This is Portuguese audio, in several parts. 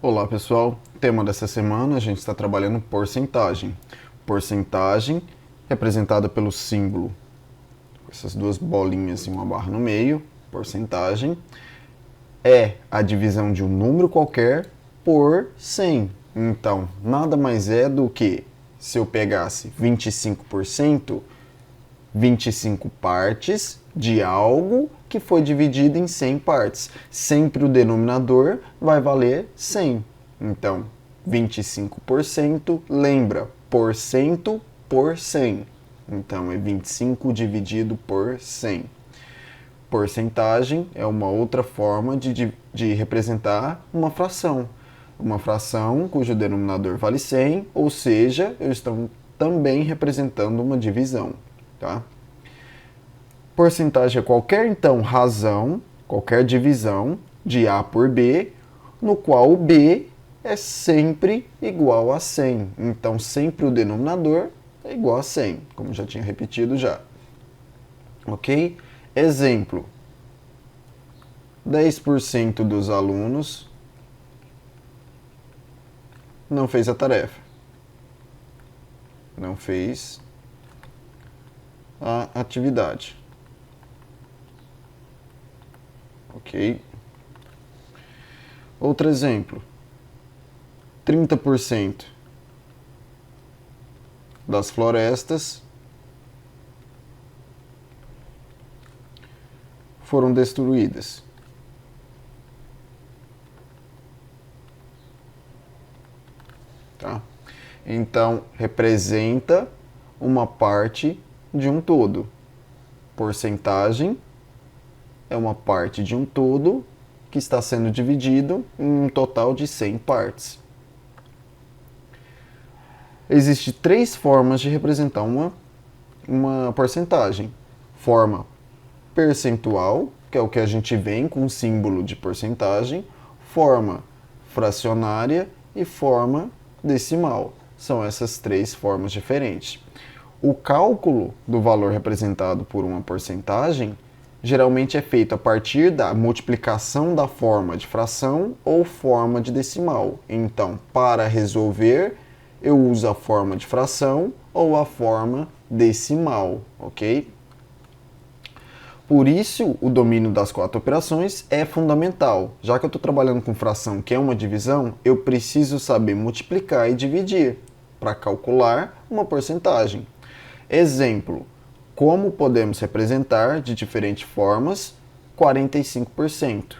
Olá pessoal, tema dessa semana a gente está trabalhando porcentagem. Porcentagem representada pelo símbolo, essas duas bolinhas e uma barra no meio. Porcentagem é a divisão de um número qualquer por 100. Então, nada mais é do que se eu pegasse 25%, 25 partes de algo que foi dividido em 100 partes. Sempre o denominador vai valer 100. Então, 25%, lembra, porcento por 100. Então, é 25 dividido por 100. Porcentagem é uma outra forma de representar uma fração. Uma fração cujo denominador vale 100, ou seja, eu estou também representando uma divisão. Tá? Porcentagem é qualquer, então, razão, qualquer divisão de A por B, no qual o B é sempre igual a 100. Então, sempre o denominador é igual a 100, como já tinha repetido já. Ok? Exemplo. 10% dos alunos não fez a tarefa. Não fez a atividade. Ok? Outro exemplo. 30% das florestas foram destruídas. Tá? Então, representa uma parte de um todo. Porcentagem é uma parte de um todo que está sendo dividido em um total de 100 partes. Existem três formas de representar uma porcentagem. Forma percentual, que é o que a gente vê com o símbolo de porcentagem, forma fracionária e forma decimal. São essas três formas diferentes. O cálculo do valor representado por uma porcentagem geralmente é feito a partir da multiplicação da forma de fração ou forma de decimal. Então, para resolver, eu uso a forma de fração ou a forma decimal, ok? Por isso, o domínio das quatro operações é fundamental. Já que eu estou trabalhando com fração, que é uma divisão, eu preciso saber multiplicar e dividir para calcular uma porcentagem. Exemplo, como podemos representar de diferentes formas 45%?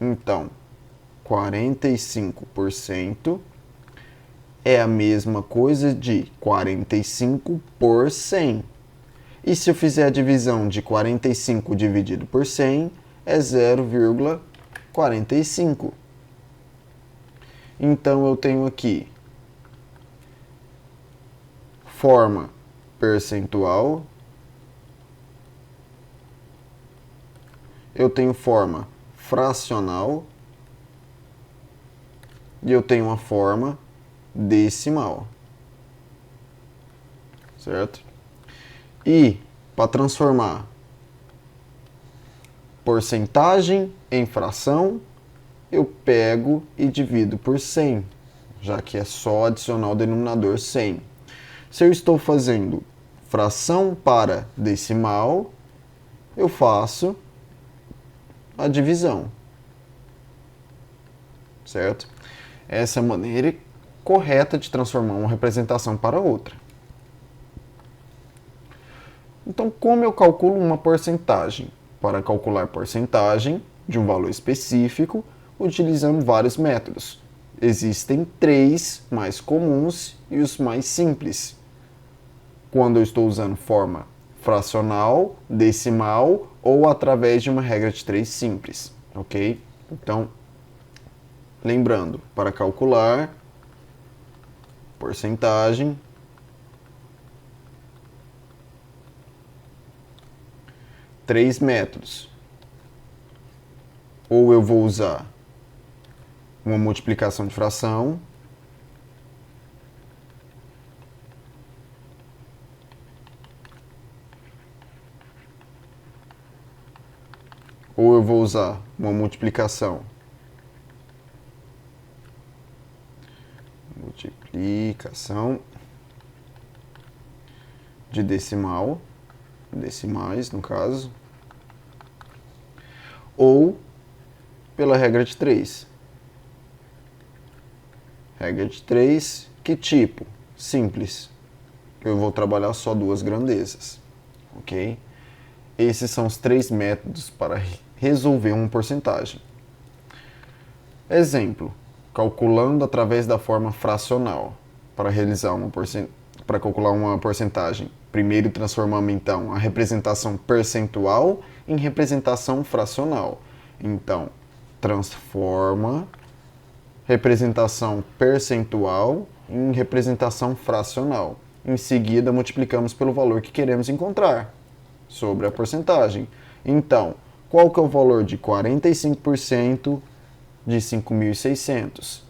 Então, 45% é a mesma coisa de 45 por 100. E se eu fizer a divisão de 45 dividido por 100, é 0,45. Então eu tenho aqui forma percentual, eu tenho forma fracional e eu tenho uma forma decimal. Certo? E para transformar porcentagem em fração, eu pego e divido por 100, já que é só adicionar o denominador 100. Se eu estou fazendo fração para decimal, eu faço a divisão. Certo? Essa é a maneira correta de transformar uma representação para outra. Então, como eu calculo uma porcentagem? Para calcular porcentagem de um valor específico, utilizamos vários métodos. Existem três mais comuns e os mais simples. Quando eu estou usando forma fracional, decimal ou através de uma regra de três simples, ok? Então, lembrando, para calcular porcentagem, três métodos. Ou eu vou usar uma multiplicação de fração, ou eu vou usar uma multiplicação multiplicação de decimal, decimais no caso, ou pela regra de 3. Regra de 3, que tipo? Simples. Eu vou trabalhar só duas grandezas, ok? Esses são os 3 métodos para resolver uma porcentagem. Exemplo, calculando através da forma fracional. Para para calcular uma porcentagem, primeiro transformamos então a representação percentual em representação fracional. Então, transforma representação percentual em representação fracional. Em seguida, multiplicamos pelo valor que queremos encontrar sobre a porcentagem. Então, qual que é o valor de 45% de 5.600?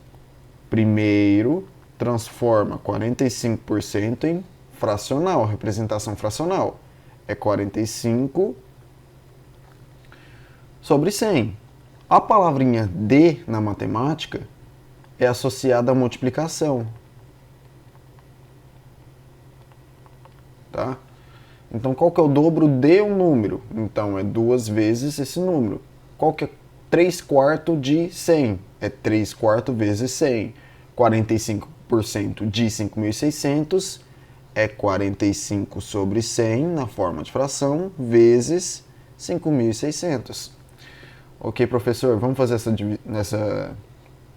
Primeiro, transforma 45% em fracional, representação fracional. É 45 sobre 100. A palavrinha de na matemática é associada à multiplicação. Tá? Então, qual que é o dobro de um número? Então, é 2 vezes esse número. Qual que é 3/4 de 100? É 3/4 vezes 100. 45% de 5.600 é 45 sobre 100 na forma de fração vezes 5.600. Ok, professor, vamos fazer essa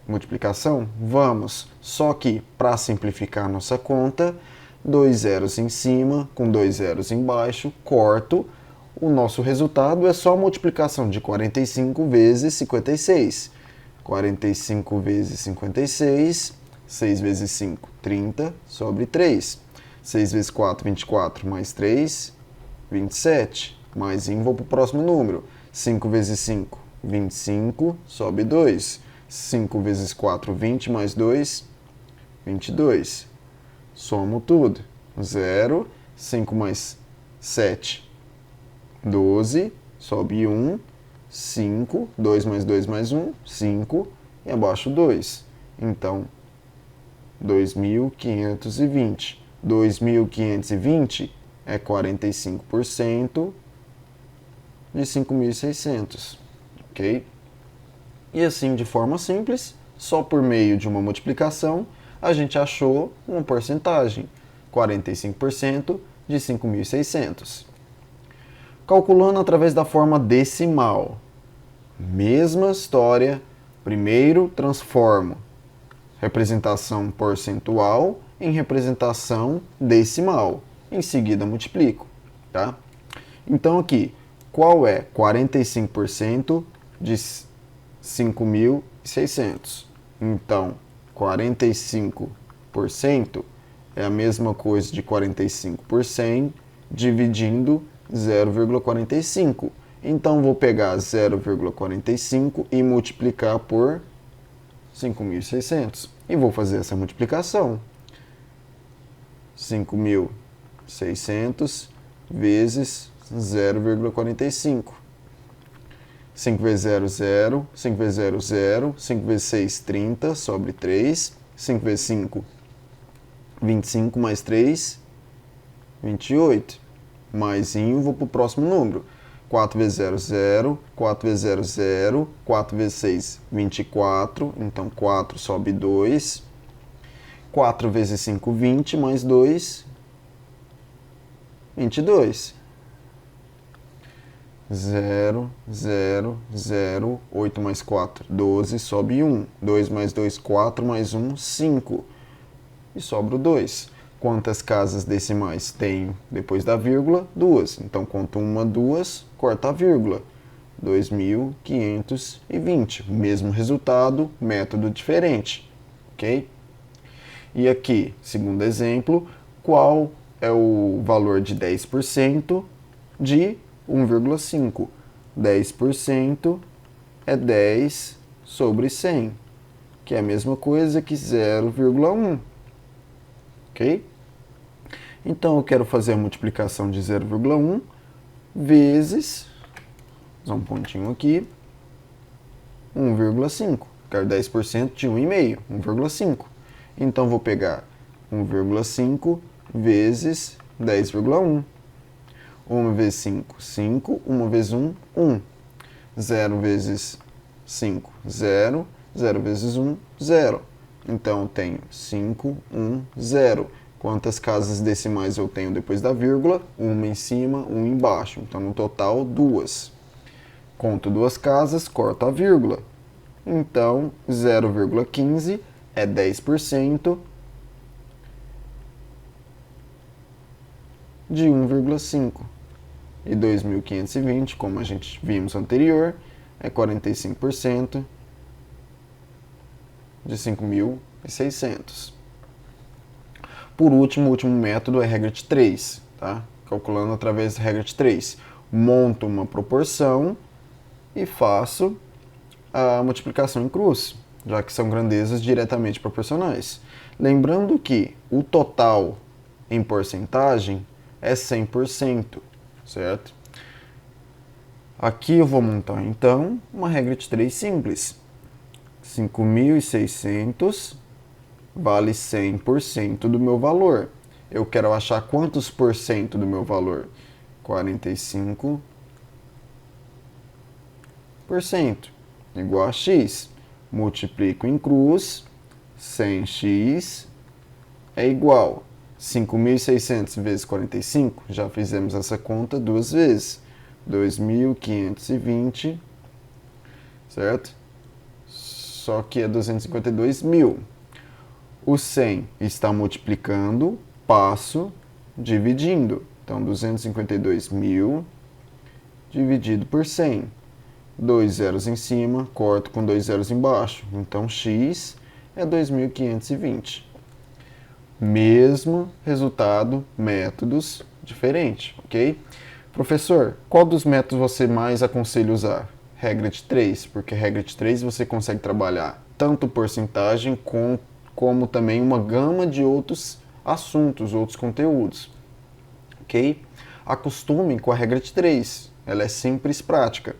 multiplicação? Vamos. Só que, para simplificar a nossa conta, 2 zeros em cima com 2 zeros embaixo, corto. O nosso resultado é só a multiplicação de 45 vezes 56. 45 vezes 56, 6 vezes 5, 30, sobre 3. 6 vezes 4, 24, mais 3, 27. Mais 1, vou para o próximo número. 5 vezes 5, 25, sobe 2. 5 vezes 4, 20, mais 2, 22. Somo tudo. 0, 5 mais 7, 12, sobe 1, 5, 2 mais 2 mais 1, 5, e abaixo 2. Então, 2.520. 2.520 é 45% de 5.600, ok? E assim, de forma simples, só por meio de uma multiplicação, a gente achou uma porcentagem, 45% de 5.600. Calculando através da forma decimal. Mesma história, primeiro transformo representação percentual em representação decimal. Em seguida multiplico, tá? Então aqui, qual é 45% de 5.600? Então, 45% é a mesma coisa de 45% dividindo 0,45. Então, vou pegar 0,45 e multiplicar por 5.600. E vou fazer essa multiplicação. 5.600 vezes 0,45. 5 vezes 0, 0. 5 vezes 0, 0. 5 vezes 6, 30, sobre 3. 5 vezes 5, 25, mais 3, 28. Mais 1, vou para o próximo número. 4 vezes 0, 0. 4 vezes 0, 0. 4 vezes 6, 24. Então, 4 sobe 2. 4 vezes 5, 20, mais 2, 22. 0, 0, 0. 8 mais 4, 12, sobe 1. 2 mais 2, 4, mais 1, 5. E sobra o 2. Quantas casas decimais tenho depois da vírgula? 2. Então, conto 1, 2, corta a vírgula. 2.520. Mesmo resultado, método diferente. Ok? E aqui, segundo exemplo, qual é o valor de 10% de 1,5? 10% é 10 sobre 100, que é a mesma coisa que 0,1. Ok? Então, eu quero fazer a multiplicação de 0,1 vezes, vou usar um pontinho aqui, 1,5. Quero 10% de 1,5, 1,5. Então, vou pegar 1,5 vezes 10,1. 1 vezes 5, 5. 1 vezes 1, 1. 0 vezes 5, 0. 0 vezes 1, 0. Então, eu tenho 5, 1, 0. Quantas casas decimais eu tenho depois da vírgula? Uma em cima, uma embaixo. Então, no total, 2. Conto 2 casas, corto a vírgula. Então, 0,15 é 10% de 1,5. E 2.520, como a gente vimos anterior, é 45% de 5.600. Por último, o último método é a regra de 3, tá? Calculando através da regra de 3. Monto uma proporção e faço a multiplicação em cruz, já que são grandezas diretamente proporcionais. Lembrando que o total em porcentagem é 100%, certo? Aqui eu vou montar, então, uma regra de 3 simples. 5.600 vale 100% do meu valor. Eu quero achar quantos por cento do meu valor? 45%. Igual a x. Multiplico em cruz. 100x é igual 5.600 vezes 45. Já fizemos essa conta duas vezes. 2.520, certo? Só que é 252.000. O 100 está multiplicando, passo dividindo. Então, 252.000 dividido por 100. 2 zeros em cima, corto com 2 zeros embaixo. Então, x é 2.520. Mesmo resultado, métodos diferentes, ok? Professor, qual dos métodos você mais aconselha usar? Regra de 3, porque regra de 3 você consegue trabalhar tanto porcentagem como também uma gama de outros assuntos, outros conteúdos, ok? Acostumem com a regra de 3, ela é simples, prática.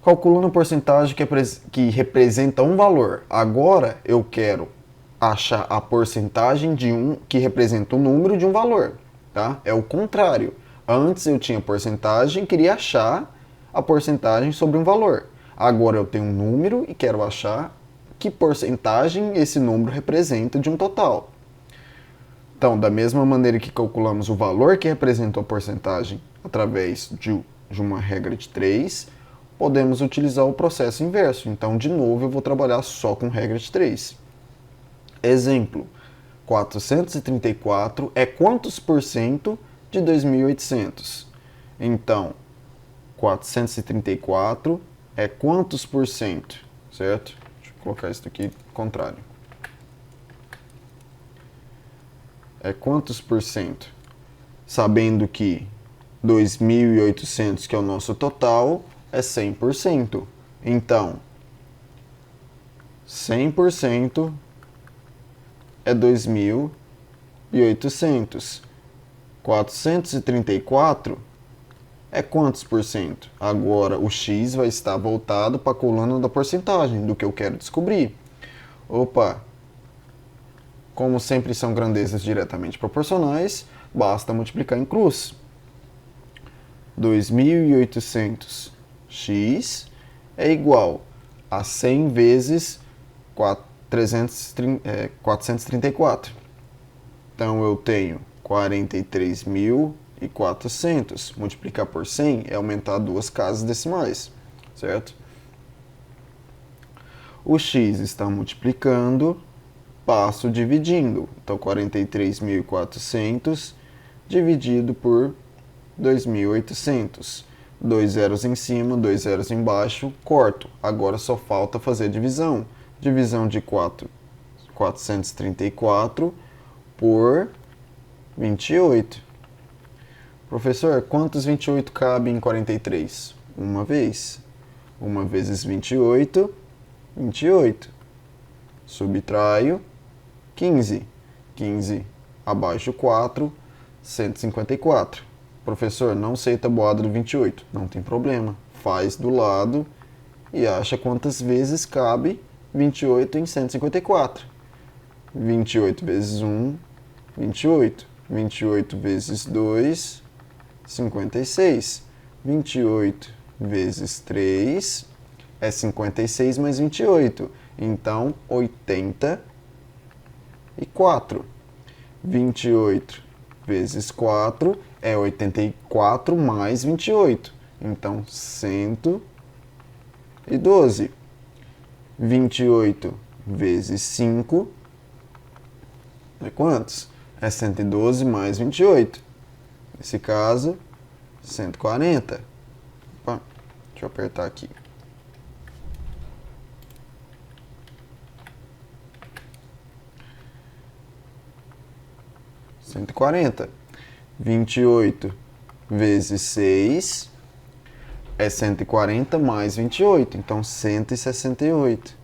Calculando a porcentagem que representa um valor. Agora eu quero achar a porcentagem de que representa o número de um valor, tá? É o contrário. Antes eu tinha porcentagem, queria achar a porcentagem sobre um valor. Agora eu tenho um número e quero achar que porcentagem esse número representa de um total. Então, da mesma maneira que calculamos o valor que representa a porcentagem através de uma regra de 3, podemos utilizar o processo inverso. Então, de novo, eu vou trabalhar só com regra de 3. Exemplo, 434 é quantos por cento de 2.800? Então, 434 é quantos por cento, certo? Deixa eu colocar isso aqui contrário. É quantos por cento? Sabendo que 2.800, que é o nosso total, é 100%. Então, 100% é 2.800. 434 é quantos por cento? Agora o x vai estar voltado para a coluna da porcentagem, do que eu quero descobrir. Opa! Como sempre são grandezas diretamente proporcionais, basta multiplicar em cruz. 2.800x é igual a 100 vezes 434. Então, eu tenho 43.400. Multiplicar por 100 é aumentar duas casas decimais, certo? O x está multiplicando, passo dividindo. Então, 43.400 dividido por 2.800. 2 zeros em cima, 2 zeros embaixo, corto. Agora só falta fazer a divisão. Divisão de 434 por 28. Professor, quantos 28 cabem em 43? Uma vez. 1 vezes 28, 28. Subtraio 15. 15 abaixo 4, 154. Professor, não sei a tabuada do 28. Não tem problema. Faz do lado e acha quantas vezes cabe 28 em 154. 28 vezes 1, 28. 28 vezes 2, 56. 28 vezes 3 é 56 mais 28. Então, 84. 28 vezes 4 é 84 mais 28. Então, 112. 28 vezes 5 é quantos? É 112 mais 28. Nesse caso, 140. Opa, deixa eu apertar aqui. Cento e quarenta. 28 vezes 6 é 140 mais 28, então 168.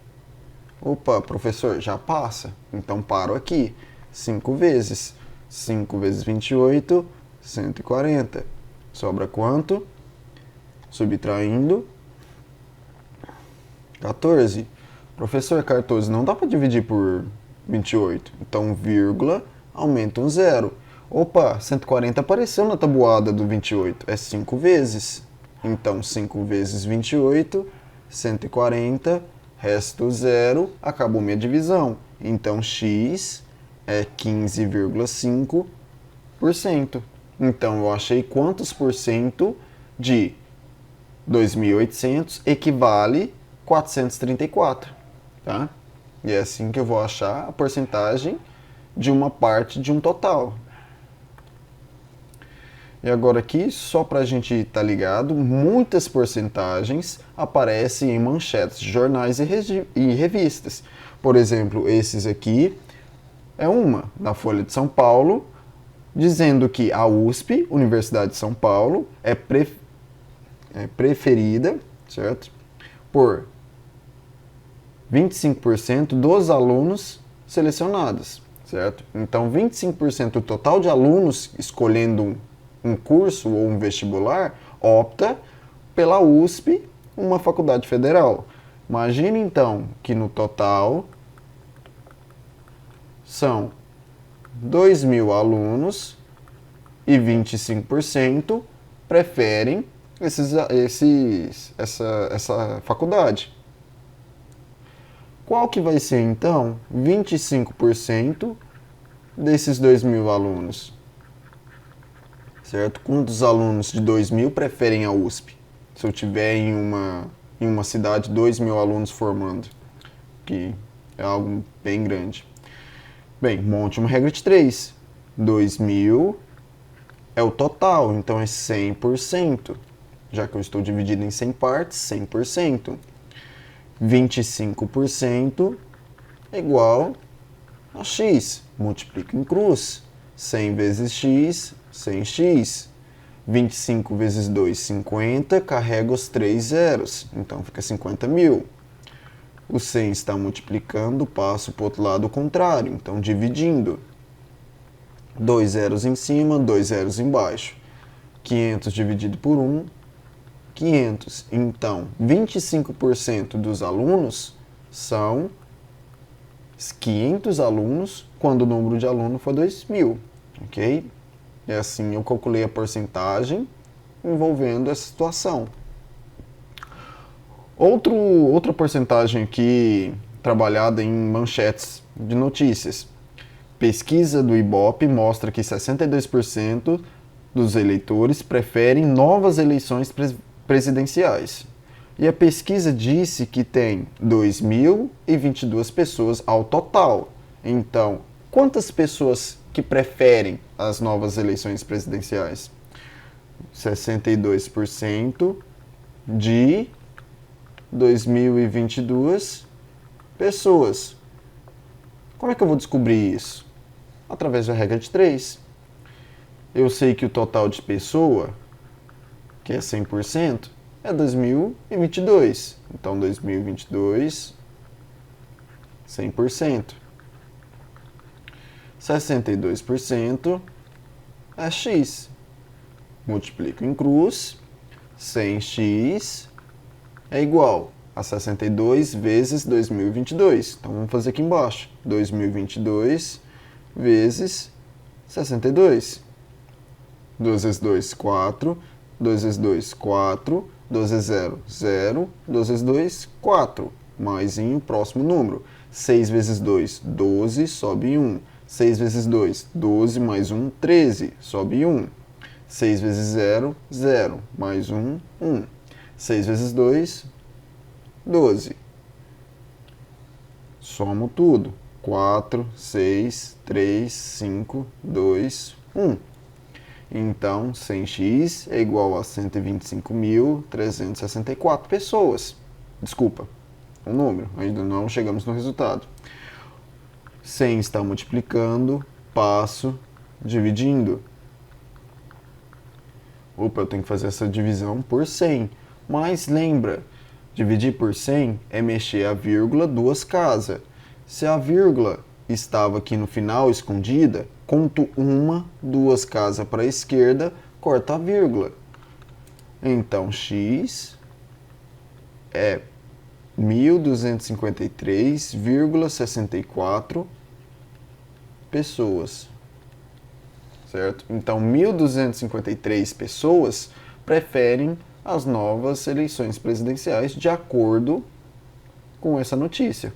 Opa, professor, já passa. Então paro aqui. 5 vezes. 5 vezes 28, 140. Sobra quanto? Subtraindo 14. Professor, 14 não dá para dividir por 28. Então, vírgula, aumenta um zero. Opa, 140 apareceu na tabuada do 28. É 5 vezes. Então, 5 vezes 28, 140, resto zero, acabou minha divisão. Então, x é 15,5%. Então, eu achei quantos por cento de 2.800 equivale 434, tá? E é assim que eu vou achar a porcentagem de uma parte de um total. E agora aqui, só para a gente estar ligado, muitas porcentagens aparecem em manchetes de jornais e revistas. Por exemplo, esses aqui é uma, da Folha de São Paulo, dizendo que a USP, Universidade de São Paulo, é preferida, certo? Por 25% dos alunos selecionados, certo? Então, 25% do total de alunos escolhendo um curso ou um vestibular opta pela USP, uma faculdade federal. Imagine então que no total são 2.000 alunos e 25% preferem essa faculdade. Qual que vai ser então 25% desses 2.000 alunos? Certo? Quantos alunos de 2.000 preferem a USP? Se eu tiver em uma cidade 2.000 alunos formando, que é algo bem grande. Bem, monte uma regra de 3. 2.000 é o total, então é 100%. Já que eu estou dividido em 100 partes, 100%. 25% é igual a x. Multiplico em cruz. 100 vezes x, 100x. 25 vezes 2, 50. Carrega os 3 zeros. Então fica 50.000. O 100 está multiplicando, passo para o outro lado contrário. Então dividindo. 2 zeros em cima, 2 zeros embaixo. 500 dividido por 1, 500. Então, 25% dos alunos são 500 alunos quando o número de aluno for 2.000, ok? E assim eu calculei a porcentagem envolvendo essa situação. Outra porcentagem aqui trabalhada em manchetes de notícias. Pesquisa do Ibope mostra que 62% dos eleitores preferem novas eleições presidenciais. E a pesquisa disse que tem 2.022 pessoas ao total. Então, quantas pessoas que preferem as novas eleições presidenciais? 62% de 2.022 pessoas. Como é que eu vou descobrir isso? Através da regra de 3. Eu sei que o total de pessoa, que é 100%, é 2022. Então, 2022, 100%. 62% é x. Multiplico em cruz, 100x é igual a 62 vezes 2022. Então vamos fazer aqui embaixo. 2022 vezes 62. 2 vezes 2, 4. 2 vezes 2, 4. 2 vezes 0, 0. 2 vezes 2, 4. Mais em próximo número. 6 vezes 2, 12, sobe 1. 6 vezes 2, 12, mais 1, 13, sobe 1. 6 vezes 0, 0, mais 1, 1. 6 vezes 2, 12. Somo tudo. 4, 6, 3, 5, 2, 1. Então, 100x é igual a 125.364 pessoas. Desculpa, o número, ainda não chegamos no resultado. 100 está multiplicando, passo dividindo. Opa, eu tenho que fazer essa divisão por 100. Mas lembra, dividir por 100 é mexer a vírgula duas casas. Se a vírgula estava aqui no final escondida, conto uma, duas casas para a esquerda, corta a vírgula. Então, x é 1.253,64 pessoas. Certo? Então, 1.253 pessoas preferem as novas eleições presidenciais de acordo com essa notícia.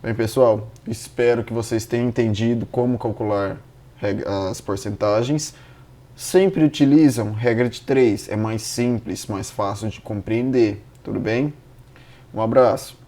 Bem, pessoal, espero que vocês tenham entendido como calcular as porcentagens. Sempre utilizam regra de 3, é mais simples, mais fácil de compreender. Tudo bem? Um abraço.